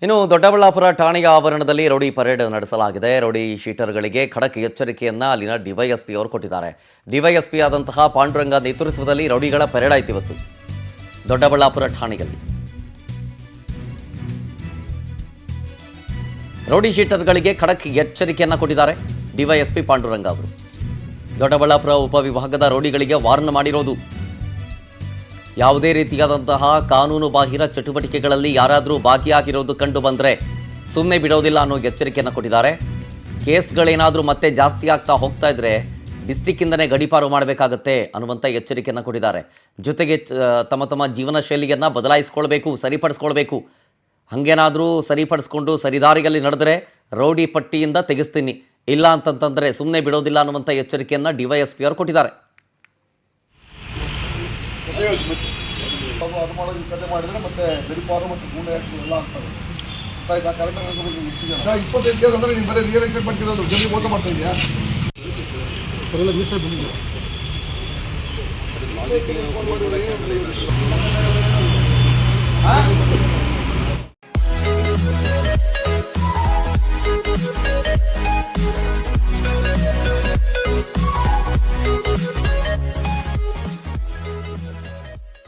ಇನ್ನು ದೊಡ್ಡಬಳ್ಳಾಪುರ ಠಾಣೆಯ ಆವರಣದಲ್ಲಿ ರೌಡಿ ಪರೇಡ್ ನಡೆಸಲಾಗಿದೆ. ರೌಡಿ ಶೀಟರ್ಗಳಿಗೆ ಖಡಕ್ ಎಚ್ಚರಿಕೆಯನ್ನ ಅಲ್ಲಿನ ಡಿವೈಎಸ್ಪಿ ಅವರು ಕೊಟ್ಟಿದ್ದಾರೆ. ಡಿವೈಎಸ್ಪಿ ಆದಂತಹ ಪಾಂಡುರಂಗ ನೇತೃತ್ವದಲ್ಲಿ ರೌಡಿಗಳ ಪರೇಡ್ ಆಯ್ತು ಇವತ್ತು ದೊಡ್ಡಬಳ್ಳಾಪುರ ಠಾಣೆಯಲ್ಲಿ. ರೌಡಿ ಶೀಟರ್ಗಳಿಗೆ ಖಡಕ್ ಎಚ್ಚರಿಕೆಯನ್ನ ಕೊಟ್ಟಿದ್ದಾರೆ ಡಿವೈಎಸ್ಪಿ ಪಾಂಡುರಂಗ ಅವರು. ದೊಡ್ಡಬಳ್ಳಾಪುರ ಉಪವಿಭಾಗದ ರೌಡಿಗಳಿಗೆ ವಾರ್ನ್ ಮಾಡಿರೋದು, ಯಾವುದೇ ರೀತಿಯಾದಂತಹ ಕಾನೂನು ಬಾಹಿರ ಚಟುವಟಿಕೆಗಳಲ್ಲಿ ಯಾರಾದರೂ ಭಾಗಿಯಾಗಿರೋದು ಕಂಡು ಬಂದರೆ ಸುಮ್ಮನೆ ಬಿಡೋದಿಲ್ಲ ಅನ್ನೋ ಎಚ್ಚರಿಕೆಯನ್ನು ಕೊಟ್ಟಿದ್ದಾರೆ. ಕೇಸ್ಗಳೇನಾದರೂ ಮತ್ತೆ ಜಾಸ್ತಿ ಆಗ್ತಾ ಹೋಗ್ತಾ ಇದ್ರೆ ಡಿಸ್ಟಿಕ್ಕಿಂದನೇ ಗಡೀಪಾರು ಮಾಡಬೇಕಾಗತ್ತೆ ಅನ್ನುವಂಥ ಎಚ್ಚರಿಕೆಯನ್ನು ಕೊಟ್ಟಿದ್ದಾರೆ. ಜೊತೆಗೆ ತಮ್ಮ ಜೀವನ ಶೈಲಿಯನ್ನು ಬದಲಾಯಿಸ್ಕೊಳ್ಬೇಕು, ಸರಿಪಡಿಸ್ಕೊಳ್ಬೇಕು. ಹಾಗೇನಾದರೂ ಸರಿಪಡಿಸ್ಕೊಂಡು ಸರಿದಾರಿಯಲ್ಲಿ ನಡೆದರೆ ರೌಡಿ ಪಟ್ಟಿಯಿಂದ ತೆಗೆಸ್ತೀನಿ, ಇಲ್ಲ ಅಂತಂತಂದರೆ ಸುಮ್ಮನೆ ಬಿಡೋದಿಲ್ಲ ಅನ್ನುವಂಥ ಎಚ್ಚರಿಕೆಯನ್ನು ಡಿವೈಎಸ್ಪಿ ಅವರು ಕೊಟ್ಟಿದ್ದಾರೆ. ಅದು ಮಾಡೋದು ಕತೆ ಮಾಡಿದ್ರೆ ಮತ್ತೆ ಗಡಿಪಾರು ಮತ್ತು ಗೂಂಡ ಎಲ್ಲ ಆಗ್ತದೆ. ಕರೆಕ್ಟಾಗಿ 25 ಕೇಸ್ ಅಂದರೆ ನೀವು ಬರೀ ರಿಯಲ್ ಎಸ್ಟೇಟ್ ಮಾಡ್ತಿರೋದು ಜಲ್ದಿ ಮೋಸ ಮಾಡ್ತಾ ಇದೆಯಾ? ಅದೆಲ್ಲ ಮೀಸೆ ಬಂದಿದೆ.